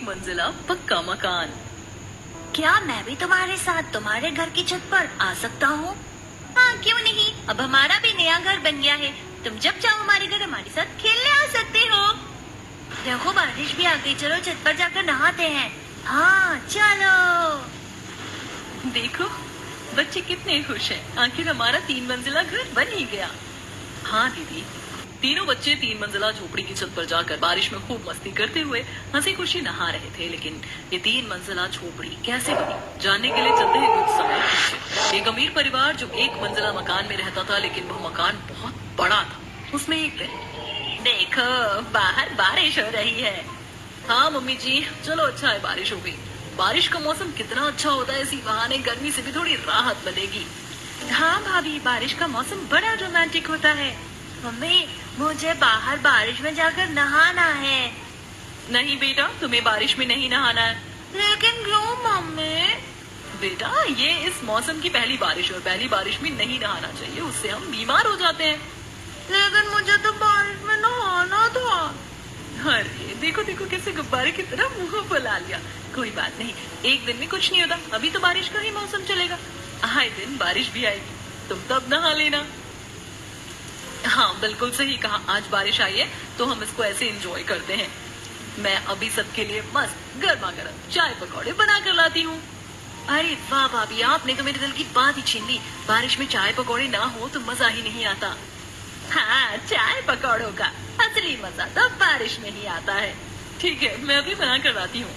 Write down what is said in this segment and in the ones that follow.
एक मंजिला पक्का मकान। क्या मैं भी तुम्हारे साथ तुम्हारे घर की छत पर आ सकता हूँ? हाँ, क्यों नहीं। अब हमारा भी नया घर बन गया है। तुम जब चाहो हमारे घर हमारे साथ खेलने आ सकते हो। देखो बारिश भी आ गई, चलो छत पर जाकर नहाते हैं। हाँ चलो। देखो बच्चे कितने खुश हैं। आखिर हमारा 3 मंजिला घर बन ही गया। हाँ दीदी, तीनों बच्चे 3 मंजिला झोपड़ी की छत पर जाकर बारिश में खूब मस्ती करते हुए हंसी खुशी नहा रहे थे। लेकिन ये 3 मंजिला झोपड़ी कैसे बनी, जानने के लिए चलते हैं कुछ समय पीछे। एक अमीर परिवार जो 1 मंजिला मकान में रहता था, लेकिन वह मकान बहुत बड़ा था। उसमें एक दिन, देखो बाहर बारिश हो रही है। हाँ मम्मी जी, चलो अच्छा है बारिश हो गई। बारिश का मौसम कितना अच्छा होता है, इसी बहाने गर्मी से भी थोड़ी राहत मिलेगी। हाँ भाभी, बारिश का मौसम बड़ा रोमांटिक होता है। मम्मी, मुझे बाहर बारिश में जाकर नहाना है। नहीं बेटा, तुम्हें बारिश में नहीं नहाना है। लेकिन क्यों मम्मी? बेटा, ये इस मौसम की पहली बारिश और पहली बारिश में नहीं नहाना चाहिए, उससे हम बीमार हो जाते हैं। लेकिन मुझे तो बारिश में नहाना था। अरे देखो देखो कैसे गुब्बारे की तरह मुंह फुला लिया। कोई बात नहीं, एक दिन में कुछ नहीं होता। अभी तो बारिश का ही मौसम चलेगा, आए दिन बारिश भी आएगी, तुम तब नहा लेना। हाँ बिल्कुल सही कहा, आज बारिश आई है तो हम इसको ऐसे एंजॉय करते हैं। मैं अभी सबके लिए मस्त गर्मा गर्म चाय पकौड़े बना कर लाती हूँ। अरे वाह भाभी, आपने तो मेरे दिल की बात ही छीन ली। बारिश में चाय पकौड़े ना हो तो मजा ही नहीं आता। हाँ, चाय पकौड़ों का असली मजा तो बारिश में ही आता है। ठीक है, मैं अभी बना कर लाती हूँ।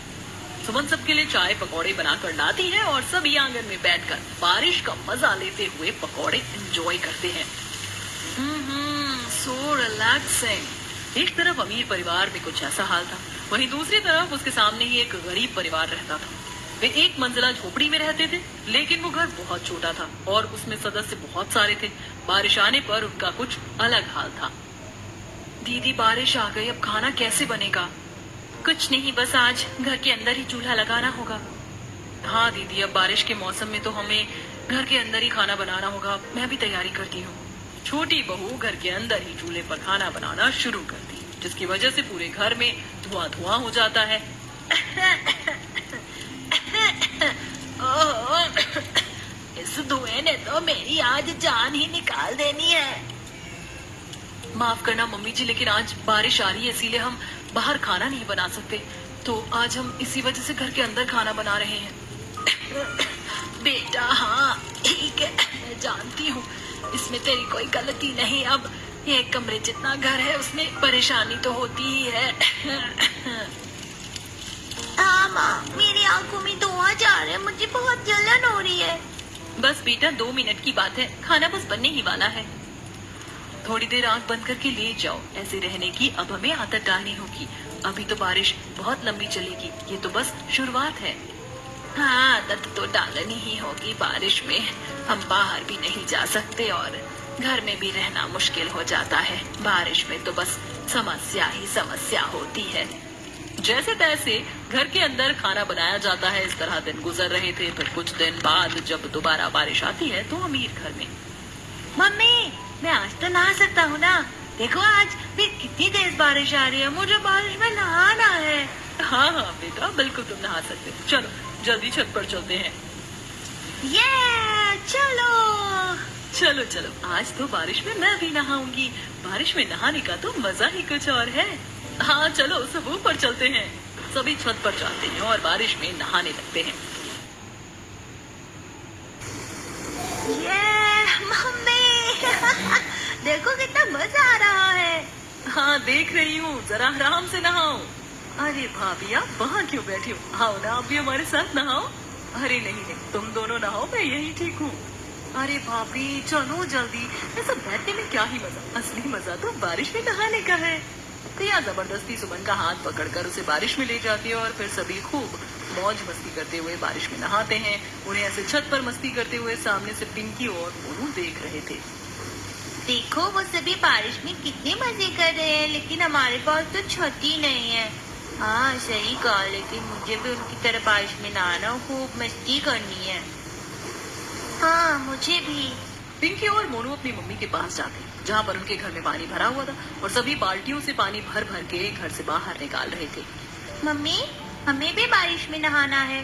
सुमन सबके लिए चाय पकौड़े बना कर लाती है और सभी आंगन में बैठकर बारिश का मजा लेते हुए पकौड़े एंजॉय करते हैं। So relaxing. एक तरफ अमीर परिवार में कुछ ऐसा हाल था, वहीं दूसरी तरफ उसके सामने ही एक गरीब परिवार रहता था। वे 1 मंजिला झोपड़ी में रहते थे, लेकिन वो घर बहुत छोटा था और उसमें सदस्य बहुत सारे थे। बारिश आने पर उनका कुछ अलग हाल था। दीदी बारिश आ गई, अब खाना कैसे बनेगा? कुछ नहीं, बस आज घर के अंदर ही चूल्हा लगाना होगा। हाँ दीदी, अब बारिश के मौसम में तो हमें घर के अंदर ही खाना बनाना होगा। मैं भी तैयारी करती हूँ। छोटी बहू घर के अंदर ही चूल्हे पर खाना बनाना शुरू करती, जिसकी वजह से पूरे घर में धुआं धुआं हो जाता है। इस धुएं ने तो मेरी आज जान ही निकाल देनी है। माफ करना मम्मी जी, लेकिन आज बारिश आ रही है, इसीलिए हम बाहर खाना नहीं बना सकते। तो आज हम इसी वजह से घर के अंदर खाना बना रहे हैं। बेटा हाँ ठीक है, मैं जानती हूँ, इसमें तेरी कोई गलती नहीं। अब ये कमरे जितना घर है उसमें परेशानी तो होती ही है। हाँ माँ, मेरी आंखों में धुआं जा रहा है, मुझे बहुत जलन हो रही है। बस बेटा 2 मिनट की बात है, खाना बस बनने ही वाला है। थोड़ी देर आंख बंद करके ले जाओ। ऐसे रहने की अब हमें आदत डालनी होगी। अभी तो बारिश बहुत लंबी चलेगी, ये तो बस शुरुआत है। हाँ, आदत तो डालनी ही होगी। बारिश में हम बाहर भी नहीं जा सकते और घर में भी रहना मुश्किल हो जाता है। बारिश में तो बस समस्या ही समस्या होती है। जैसे तैसे घर के अंदर खाना बनाया जाता है। इस तरह दिन गुजर रहे थे। फिर कुछ दिन बाद जब दोबारा बारिश आती है तो अमीर घर में, मम्मी मैं आज तो नहा सकता हूँ ना? देखो आज फिर कितनी तेज बारिश आ रही है, मुझे बारिश में नहाना है। हाँ हाँ बेटा, बिल्कुल तुम नहा सकते हो। चलो जल्दी छत पर चलते हैं। ये चलो चलो चलो, आज तो बारिश में मैं भी नहाऊंगी। बारिश में नहाने का तो मजा ही कुछ और है। हाँ चलो सब ऊपर चलते हैं। सभी छत पर जाते हैं और बारिश में नहाने लगते हैं। ये मम्मी देखो कितना मजा आ रहा है। हाँ देख रही हूँ, जरा आराम से नहाओ। अरे भाभी आप वहाँ क्यों बैठी हो? आओ ना आप भी हमारे साथ नहाओ। अरे नहीं नहीं, तुम दोनों नहाओ, मैं यही ठीक हूँ। अरे भाभी चलो जल्दी, ऐसा बैठने में क्या ही मजा। असली मजा तो बारिश में नहाने का है। प्रिया जबरदस्ती सुमन का हाथ पकड़कर उसे बारिश में ले जाती है और फिर सभी खूब मौज मस्ती करते हुए बारिश में नहाते हैं। उन्हें ऐसे छत पर मस्ती करते हुए सामने से पिंकी और मोनू देख रहे थे। देखो वो सभी बारिश में कितने मजे कर रहे हैं, लेकिन हमारे पास तो छत ही नहीं है। हाँ सही कहा, लेकिन मुझे भी उनकी तरह बारिश में नहाना, खूब मस्ती करनी है। हाँ मुझे भी। पिंकी और मोनू अपनी मम्मी के पास जाते हैं, जहाँ पर उनके घर में पानी भरा हुआ था और सभी बाल्टियों से पानी भर भर के घर से बाहर निकाल रहे थे। मम्मी हमें भी बारिश में नहाना है।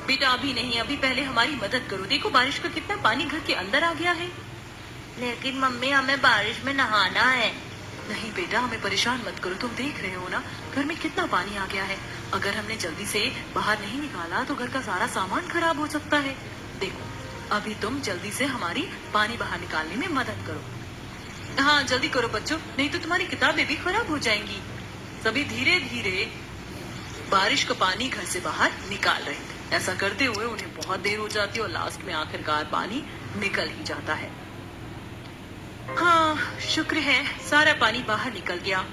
बेटा अभी नहीं, अभी पहले हमारी मदद करो। देखो बारिश का कितना पानी घर के अंदर आ गया है। लेकिन मम्मी हमें बारिश में नहाना है। नहीं बेटा, हमें परेशान मत करो। तुम देख रहे हो ना घर में कितना पानी आ गया है। अगर हमने जल्दी से बाहर नहीं निकाला तो घर का सारा सामान खराब हो सकता है। देखो अभी तुम जल्दी से हमारी पानी बाहर निकालने में मदद करो। हाँ जल्दी करो बच्चों, नहीं तो तुम्हारी किताबें भी खराब हो जाएंगी। सभी धीरे धीरे बारिश का पानी घर से बाहर निकाल रहे थे। ऐसा करते हुए उन्हें बहुत देर हो जाती है और लास्ट में आखिरकार पानी निकल ही जाता है। हाँ शुक्र है सारा पानी बाहर निकल गया।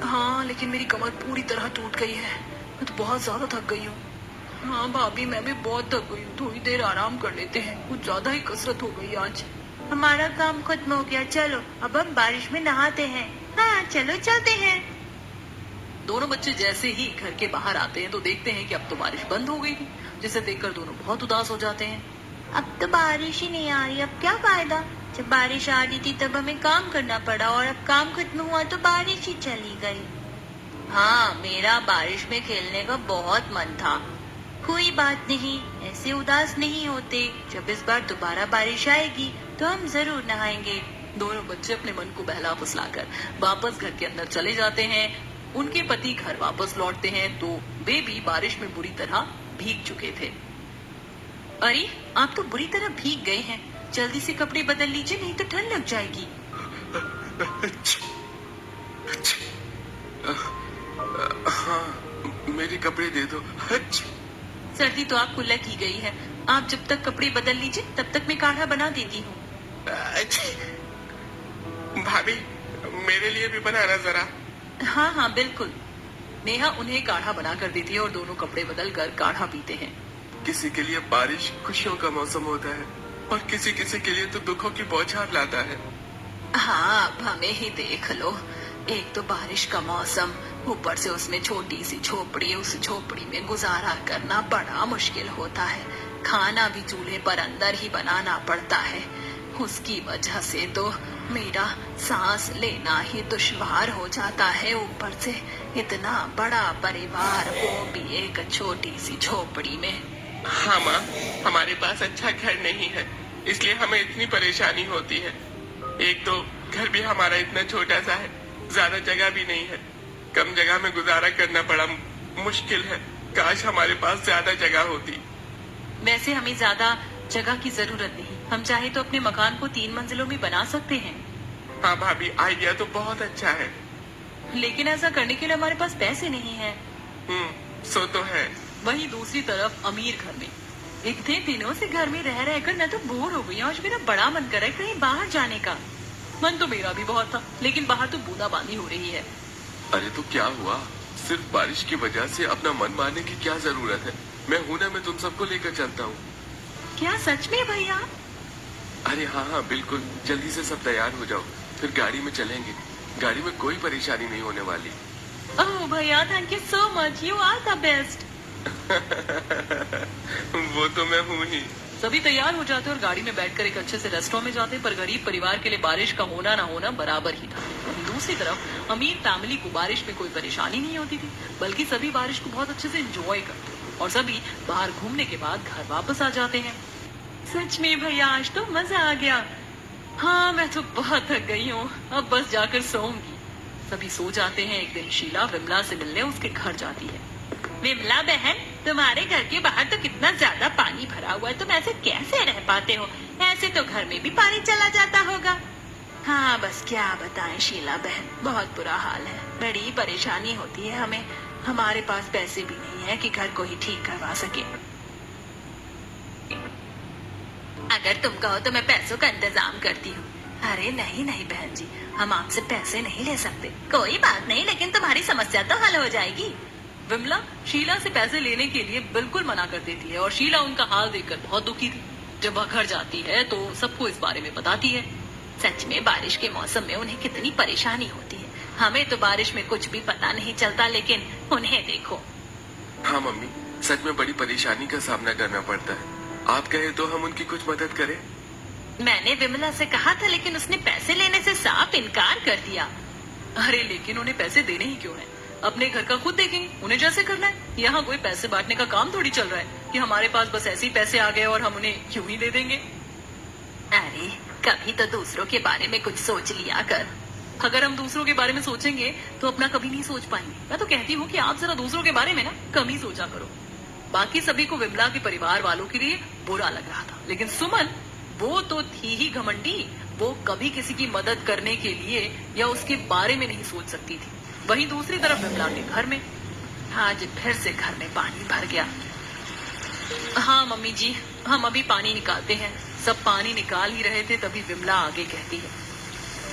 हाँ लेकिन मेरी कमर पूरी तरह टूट गई है। मैं तो बहुत ज्यादा थक गई हूँ। हाँ भाभी मैं भी बहुत थक गई हूँ। थोड़ी देर आराम कर लेते हैं, कुछ ज्यादा ही कसरत हो गई आज। हमारा काम खत्म हो गया, चलो अब हम बारिश में नहाते हैं। हाँ चलो चलते हैं। दोनों बच्चे जैसे ही घर के बाहर आते हैं तो देखते हैं कि अब तो बारिश बंद हो गई थी, जिसे देखकर दोनों बहुत उदास हो जाते हैं। अब तो बारिश ही नहीं आ रही, अब क्या फायदा। जब बारिश आ रही थी तब हमें काम करना पड़ा और अब काम खत्म हुआ तो बारिश ही चली गई। हाँ मेरा बारिश में खेलने का बहुत मन था। कोई बात नहीं, ऐसे उदास नहीं होते। जब इस बार दोबारा बारिश आएगी तो हम जरूर नहाएंगे। दोनों बच्चे अपने मन को बहला फुसलाकर वापस घर के अंदर चले जाते हैं। उनके पति घर वापस लौटते हैं तो वे भी बारिश में बुरी तरह भीग चुके थे। अरे आप तो बुरी तरह भीग गए हैं, जल्दी से कपड़े बदल लीजिए नहीं तो ठंड लग जाएगी। हाँ मेरे कपड़े दे दो। सर्दी तो आपको लग ही गई है। आप जब तक कपड़े बदल लीजिए तब तक मैं काढ़ा बना देती हूँ। भाभी मेरे लिए भी बनाना जरा। हाँ हाँ बिल्कुल। नेहा उन्हें काढ़ा बना कर देती है और दोनों कपड़े बदल कर काढ़ा पीते हैं। किसी के लिए बारिश खुशियों का मौसम होता है और किसी किसी के लिए तो दुखों की बौछार लाता है। हाँ अब हमें ही देख लो, एक तो बारिश का मौसम, ऊपर से उसमें छोटी सी झोपड़ी, उस झोपड़ी में गुजारा करना बड़ा मुश्किल होता है। खाना भी चूल्हे पर अंदर ही बनाना पड़ता है। उसकी वजह से तो मेरा सांस लेना ही दुश्वार हो जाता है। ऊपर से इतना बड़ा परिवार, वो भी एक छोटी सी झोपड़ी में। हाँ माँ, हमारे पास अच्छा घर नहीं है इसलिए हमें इतनी परेशानी होती है। एक तो घर भी हमारा इतना छोटा सा है, ज्यादा जगह भी नहीं है। कम जगह में गुजारा करना बड़ा मुश्किल है। काश हमारे पास ज्यादा जगह होती। वैसे हमें ज्यादा जगह की जरूरत नहीं, हम चाहे तो अपने मकान को 3 मंजिलों में बना सकते हैं। हाँ भाभी आइडिया तो बहुत अच्छा है। लेकिन ऐसा करने के लिए हमारे पास पैसे नहीं है। सो तो है। वहीं दूसरी तरफ अमीर घर में इतने दिनों से घर में रह रहकर मैं तो बोर हो गई हूँ। आज मेरा बड़ा मन कर रहा है कहीं बाहर जाने का। मन तो मेरा भी बहुत था, लेकिन बाहर तो बूंदाबांदी हो रही है। अरे तो क्या हुआ, सिर्फ बारिश की वजह से अपना मन मारने की क्या जरूरत है। मैं हूं ना, मैं तुम सबको लेकर चलता हूँ। क्या सच में भैया? अरे हाँ हाँ बिल्कुल, जल्दी से सब तैयार हो जाओ, फिर गाड़ी में चलेंगे। गाड़ी में कोई परेशानी नहीं होने वाली। ओह भैया thank you so much, you are the best. वो तो मैं हूँ ही। सभी तैयार हो जाते और गाड़ी में बैठकर एक अच्छे से रेस्टोरेंट में जाते, पर गरीब परिवार के लिए बारिश का होना ना होना बराबर ही था। वहीं दूसरी तरफ अमीर फैमिली को बारिश में कोई परेशानी नहीं होती थी, बल्कि सभी बारिश को बहुत अच्छे से एंजॉय करते और सभी बाहर घूमने के बाद घर वापस आ जाते हैं। सच में भैया आज तो मजा आ गया। हाँ मैं तो बहुत थक गई हूँ, अब बस जाकर सोऊंगी। सभी सो जाते हैं। एक दिन शीला विमला से मिलने उसके घर जाती है। विमला बहन, तुम्हारे घर के बाहर तो कितना ज्यादा पानी भरा हुआ है, तुम ऐसे कैसे रह पाते हो? ऐसे तो घर में भी पानी चला जाता होगा। हाँ बस क्या बताएं शीला बहन, बहुत बुरा हाल है, बड़ी परेशानी होती है हमें। हमारे पास पैसे भी नहीं है कि घर को ही ठीक करवा सके। अगर तुम कहो तो मैं पैसों का इंतजाम करती हूँ। अरे नहीं नहीं बहन जी, हम आपसे पैसे नहीं ले सकते। कोई बात नहीं, लेकिन तुम्हारी समस्या तो हल हो जाएगी। विमला शीला से पैसे लेने के लिए बिल्कुल मना कर देती है और शीला उनका हाल देखकर बहुत दुखी थी। जब वह घर जाती है तो सबको इस बारे में बताती है। सच में बारिश के मौसम में उन्हें कितनी परेशानी होती है। हमें तो बारिश में कुछ भी पता नहीं चलता, लेकिन उन्हें देखो। हाँ मम्मी, सच में बड़ी परेशानी का सामना करना पड़ता है। आप कहे तो हम उनकी कुछ मदद करें। मैंने विमला से कहा था, लेकिन उसने पैसे लेने से साफ इनकार कर दिया। अरे लेकिन उन्हें पैसे देने ही क्यों है? अपने घर का खुद देखेंगे, उन्हें जैसे करना है। यहाँ कोई पैसे बांटने का काम थोड़ी चल रहा है कि हमारे पास बस ऐसे ही पैसे आ गए और हम उन्हें क्यों ही दे देंगे। अरे कभी तो दूसरों के बारे में कुछ सोच लिया कर। अगर हम दूसरों के बारे में सोचेंगे तो अपना कभी नहीं सोच पाएंगे। मैं तो कहती हूँ कि आप जरा दूसरों के बारे में ना कम ही सोचा करो। बाकी सभी को विमला के परिवार वालों के लिए बुरा लग रहा था, लेकिन सुमन वो तो थी ही घमंडी। वो कभी किसी की मदद करने के लिए या उसके बारे में नहीं सोच सकती थी। वहीं दूसरी तरफ विमला के घर में आज फिर से घर में पानी भर गया। हाँ मम्मी जी, हम अभी पानी निकालते हैं। सब पानी निकाल ही रहे थे तभी विमला आगे कहती है,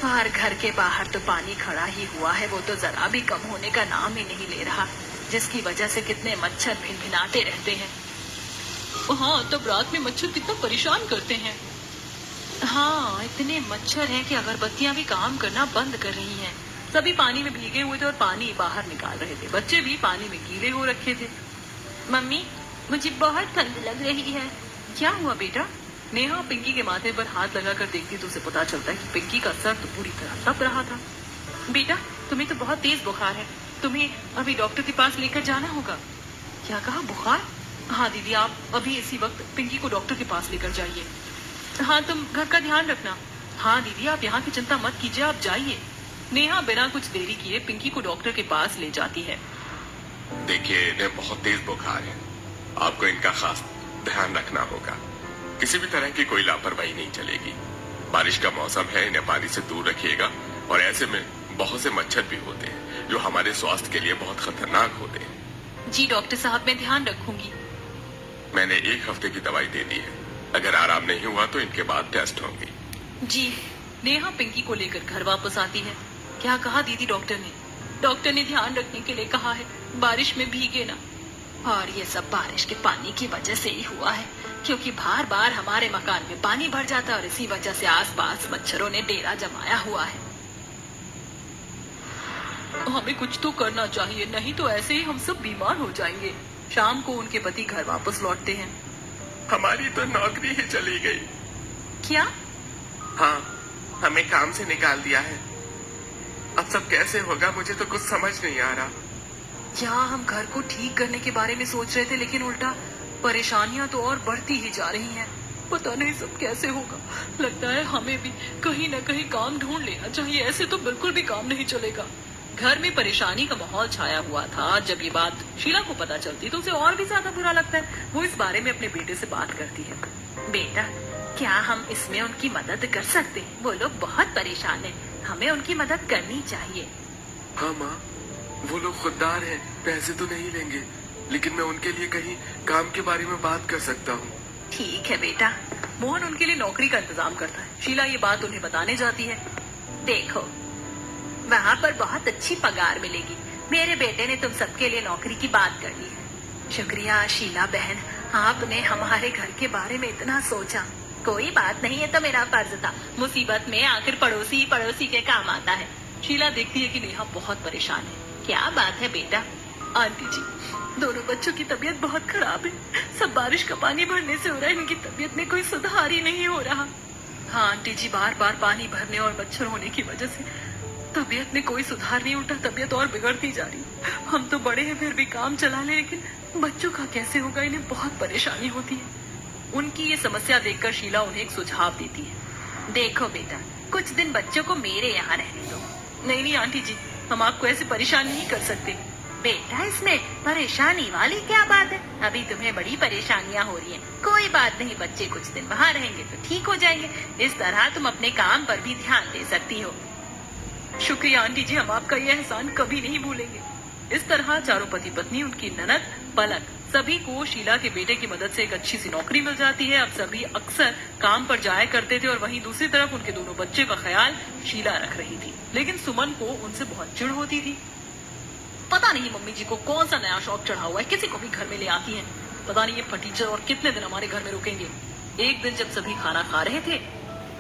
और घर के बाहर तो पानी खड़ा ही हुआ है, वो तो जरा भी कम होने का नाम ही नहीं ले रहा, जिसकी वजह से कितने मच्छर भिनभिनाते रहते हैं। हाँ, तब रात में मच्छर कितना परेशान करते हैं। हाँ, इतने मच्छर हैं कि अगरबत्तियां भी काम करना बंद कर रही हैं। सभी पानी में भीगे हुए थे और पानी बाहर निकाल रहे थे। बच्चे भी पानी में गीले हो रखे थे। मम्मी मुझे बहुत ठंड लग रही है। क्या हुआ बेटा? नेहा पिंकी के माथे पर हाथ लगाकर देखती तो उसे पता चलता है कि पिंकी का सर तो पूरी तरह तप रहा था। बेटा, तुम्हें तो बहुत तेज बुखार है, तुम्हें अभी डॉक्टर के पास लेकर जाना होगा। क्या कहा, बुखार? हाँ दीदी, आप अभी इसी वक्त पिंकी को डॉक्टर के पास लेकर जाइए। हाँ, तुम घर का ध्यान रखना। हाँ दीदी, आप यहाँ की चिंता मत कीजिए, आप जाइए। नेहा बिना कुछ देरी किए पिंकी को डॉक्टर के पास ले जाती है। देखिए, इन्हें बहुत तेज बुखार है, आपको इनका खास ध्यान रखना होगा। किसी भी तरह की कोई लापरवाही नहीं चलेगी। बारिश का मौसम है, इन्हें पानी से दूर रखिएगा। और ऐसे में बहुत से मच्छर भी होते हैं जो हमारे स्वास्थ्य के लिए बहुत खतरनाक होते हैं। जी डॉक्टर साहब, मैं ध्यान रखूंगी। मैंने 1 हफ्ते की दवाई दे दी है, अगर आराम नहीं हुआ तो इनके बाद टेस्ट होंगे। जी। नेहा पिंकी को लेकर घर वापस आती है। क्या कहा दीदी डॉक्टर ने? डॉक्टर ने ध्यान रखने के लिए कहा है, बारिश में भीगे ना। और ये सब बारिश के पानी की वजह से ही हुआ है, क्योंकि बार बार हमारे मकान में पानी भर जाता है और इसी वजह से आसपास मच्छरों ने डेरा जमाया हुआ है। हमें कुछ तो करना चाहिए, नहीं तो ऐसे ही हम सब बीमार हो जाएंगे। शाम को उनके पति घर वापस लौटते हैं। हमारी तो नौकरी ही चली गई। क्या? हाँ, हमें काम से निकाल दिया है। अब सब कैसे होगा, मुझे तो कुछ समझ नहीं आ रहा। क्या हम घर को ठीक करने के बारे में सोच रहे थे, लेकिन उल्टा परेशानियां तो और बढ़ती ही जा रही हैं। पता नहीं सब कैसे होगा। लगता है हमें भी कहीं न कहीं काम ढूंढ लेना चाहिए, ऐसे तो बिल्कुल भी काम नहीं चलेगा। घर में परेशानी का माहौल छाया हुआ था। जब ये बात शीला को पता चलती तो उसे और भी ज्यादा बुरा लगता है। वो इस बारे में अपने बेटे से बात करती है। बेटा, क्या हम इसमें उनकी मदद कर सकते हैं? वो लोग बहुत परेशान हैं, हमें उनकी मदद करनी चाहिए। हाँ माँ, वो लोग खुददार हैं, पैसे तो नहीं लेंगे, लेकिन मैं उनके लिए कहीं काम के बारे में बात कर सकता हूँ। ठीक है बेटा। मोहन उनके लिए नौकरी का इंतजाम करता है। शीला ये बात उन्हें बताने जाती है। देखो, वहाँ पर बहुत अच्छी पगार मिलेगी। मेरे बेटे ने तुम सबके लिए नौकरी की बात कर ली है। शुक्रिया शीला बहन, आपने हमारे घर के बारे में इतना सोचा। कोई बात नहीं, है तो मेरा फर्ज था। मुसीबत में आखिर पड़ोसी पड़ोसी के काम आता है। शीला देखती है कि नेहा बहुत परेशान है। क्या बात है बेटा? आंटी जी, दोनों बच्चों की तबीयत बहुत खराब है। सब बारिश का पानी भरने से हो रहा है, इनकी तबीयत में कोई सुधार ही नहीं हो रहा। हाँ आंटी जी, बार बार पानी भरने और मच्छर होने की वजह से तबीयत में कोई सुधार नहीं, उल्टा तबीयत और बिगड़ती जा रही। हम तो बड़े हैं, फिर भी काम चला ले, लेकिन बच्चों का कैसे होगा? इन्हें बहुत परेशानी होती है। उनकी ये समस्या देखकर शीला उन्हें एक सुझाव देती है। देखो बेटा, कुछ दिन बच्चों को मेरे यहाँ रहने दो। नहीं नहीं आंटी जी, हम आपको ऐसे परेशान नहीं कर सकते। बेटा, इसमें परेशानी वाली क्या बात है? अभी तुम्हें बड़ी परेशानियाँ हो रही हैं। कोई बात नहीं, बच्चे कुछ दिन वहाँ रहेंगे तो ठीक हो जाएंगे। इस तरह तुम अपने काम पर भी ध्यान दे सकती हो। शुक्रिया आंटी जी, हम आपका ये एहसान कभी नहीं भूलेंगे। इस तरह चारों पति पत्नी, उनकी ननद, पलक, सभी को शीला के बेटे की मदद से एक अच्छी सी नौकरी मिल जाती है। अब सभी अक्सर काम पर जाया करते थे और वहीं दूसरी तरफ उनके दोनों बच्चे का ख्याल शीला रख रही थी। लेकिन सुमन को उनसे बहुत चिढ़ होती थी। पता नहीं मम्मी जी को कौन सा नया शौक चढ़ा हुआ है, किसी को भी घर में ले आती है। पता नहीं ये फटीचर और कितने दिन हमारे घर में रुकेंगे। एक दिन जब सभी खाना खा रहे थे,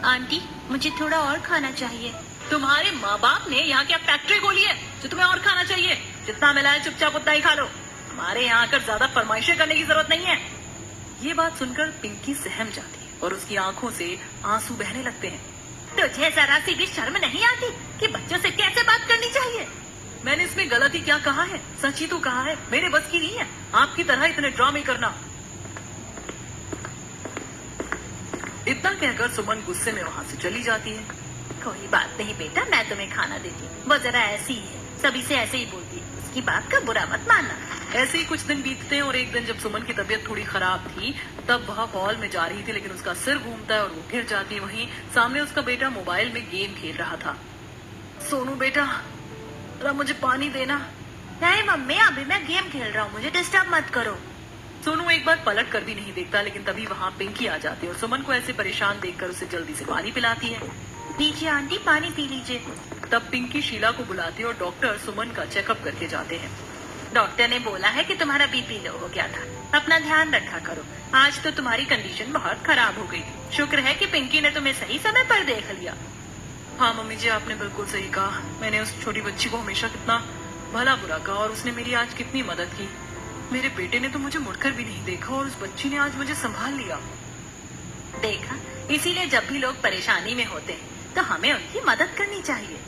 आंटी मुझे थोड़ा और खाना चाहिए। तुम्हारे माँ बाप ने यहाँ क्या फैक्ट्री खोली है जो तुम्हें और खाना चाहिए? जितना मिला है चुपचाप उतना ही खा लो। हमारे यहाँ आकर ज्यादा फरमाइशें करने की जरूरत नहीं है। ये बात सुनकर पिंकी सहम जाती है और उसकी आंखों से आंसू बहने लगते हैं। तुझे जरा सी भी शर्म नहीं आती कि बच्चों से कैसे बात करनी चाहिए? मैंने इसमें गलती क्या कहा है? सच ही तो कहा है, मेरे बस की नहीं है आपकी तरह इतने ड्रामे करना। इतना कहकर सुमन गुस्से में वहाँ से चली जाती है। कोई बात नहीं बेटा, मैं तुम्हें खाना देती हूँ। वो जरा ऐसी ही है, सभी से ऐसे ही बोलती है, उसकी बात का बुरा मत मानना। ऐसे ही कुछ दिन बीतते हैं और एक दिन जब सुमन की तबीयत थोड़ी खराब थी तब वह हॉल में जा रही थी, लेकिन उसका सिर घूमता है और वो गिर जाती है। वहीं सामने उसका बेटा मोबाइल में गेम खेल रहा था। सोनू बेटा, जरा मुझे पानी देना। नहीं मम्मी, अभी मैं गेम खेल रहा हूँ, मुझे डिस्टर्ब मत करो। सोनू एक बार पलट कर भी नहीं देखता, लेकिन तभी वहाँ पिंकी आ जाती है और सुमन को ऐसे परेशान देखकर उसे जल्दी से पानी पिलाती है। लीजिए आंटी, पानी पी लीजिए। तब पिंकी शीला को बुलाती है और डॉक्टर सुमन का चेकअप करके जाते हैं। डॉक्टर ने बोला है कि तुम्हारा बीपी लो हो गया था, अपना ध्यान रखा करो। आज तो तुम्हारी कंडीशन बहुत खराब हो गई थी। शुक्र है कि पिंकी ने तुम्हें सही समय पर देख लिया। हाँ मम्मी जी, आपने बिल्कुल सही कहा। मैंने उस छोटी बच्ची को हमेशा कितना भला बुरा कहा और उसने मेरी आज कितनी मदद की। मेरे बेटे ने तो मुझे मुड़कर भी नहीं देखा और उस बच्ची ने आज मुझे संभाल लिया। देखा, इसीलिए जब भी लोग परेशानी में होते हैं तो हमें उनकी मदद करनी चाहिए।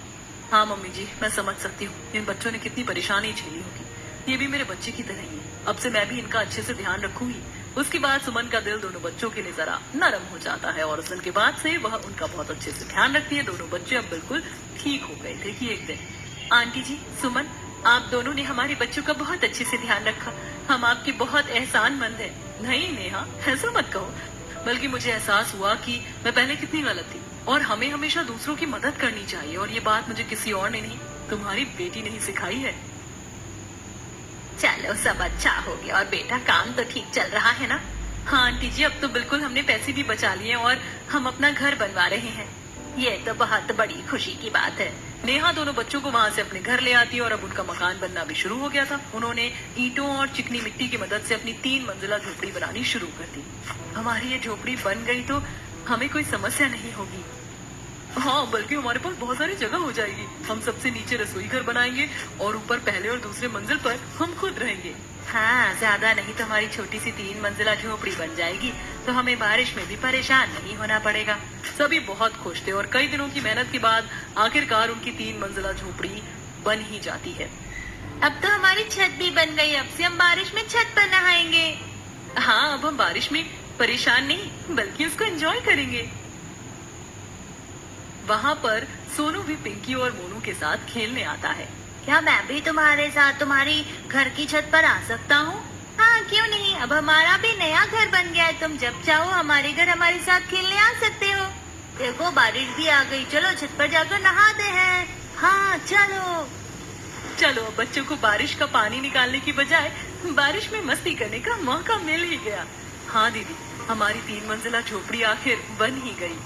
हाँ मम्मी जी, मैं समझ सकती हूँ इन बच्चों ने कितनी परेशानी झेली होगी। ये भी मेरे बच्चे की तरह ही है। अब से मैं भी इनका अच्छे से ध्यान रखूंगी। उसके बाद सुमन का दिल दोनों बच्चों के लिए जरा नरम हो जाता है और उस दिन के बाद से वह उनका बहुत अच्छे से ध्यान रखती है। दोनों बच्चे अब बिल्कुल ठीक हो गए थे कि एक दिन, आंटी जी, सुमन, आप दोनों ने हमारे बच्चों का बहुत अच्छे से ध्यान रखा। हम आपके बहुत एहसानमंद हैं। नहीं नेहा, ऐसा मत कहो, बल्कि मुझे एहसास हुआ कि मैं पहले कितनी गलत थी और हमें हमेशा दूसरों की मदद करनी चाहिए। और ये बात मुझे किसी और ने नहीं, तुम्हारी बेटी ने ही सिखाई है। चलो, सब अच्छा हो गया और बेटा काम तो ठीक चल रहा है ना? हाँ आंटी जी, अब तो बिल्कुल हमने पैसे भी बचा लिए और हम अपना घर बनवा रहे हैं। ये तो बहुत बड़ी खुशी की बात है। नेहा दोनों बच्चों को वहाँ से अपने घर ले आती है और अब उनका मकान बनना भी शुरू हो गया था। उन्होंने ईंटों और चिकनी मिट्टी की मदद से अपनी 3 मंजिला झोपड़ी बनानी शुरू कर दी। हमारी ये झोपड़ी बन गई तो हमें कोई समस्या नहीं होगी। हाँ, बल्कि हमारे पास बहुत सारी जगह हो जाएगी। हम सबसे नीचे रसोई घर बनाएंगे और ऊपर पहले और दूसरे मंजिल पर हम खुद रहेंगे। हाँ, ज्यादा नहीं तो हमारी छोटी सी 3 मंजिला झोपड़ी बन जाएगी, तो हमें बारिश में भी परेशान नहीं होना पड़ेगा। सभी बहुत खुश थे और कई दिनों की मेहनत के बाद आखिरकार उनकी 3 मंजिला झोपड़ी बन ही जाती है। अब तो हमारी छत भी बन गई। अब से हम बारिश में छत पर नहाएंगे। हाँ, अब हम बारिश में परेशान नहीं बल्कि उसको एंजॉय करेंगे। वहाँ पर सोनू भी पिंकी और मोनू के साथ खेलने आता है। क्या मैं भी तुम्हारे साथ तुम्हारी घर की छत पर आ सकता हूँ? हाँ, क्यों नहीं। अब हमारा भी नया घर बन गया है। तुम जब चाहो हमारे घर हमारे साथ खेलने आ सकते हो। देखो, बारिश भी आ गई। चलो छत पर जाकर नहाते हैं। हाँ चलो। चलो, अब बच्चों को बारिश का पानी निकालने की बजाय बारिश में मस्ती करने का मौका मिल ही गया। हाँ दीदी, हमारी 3 मंजिला झोपड़ी आखिर बन ही गई।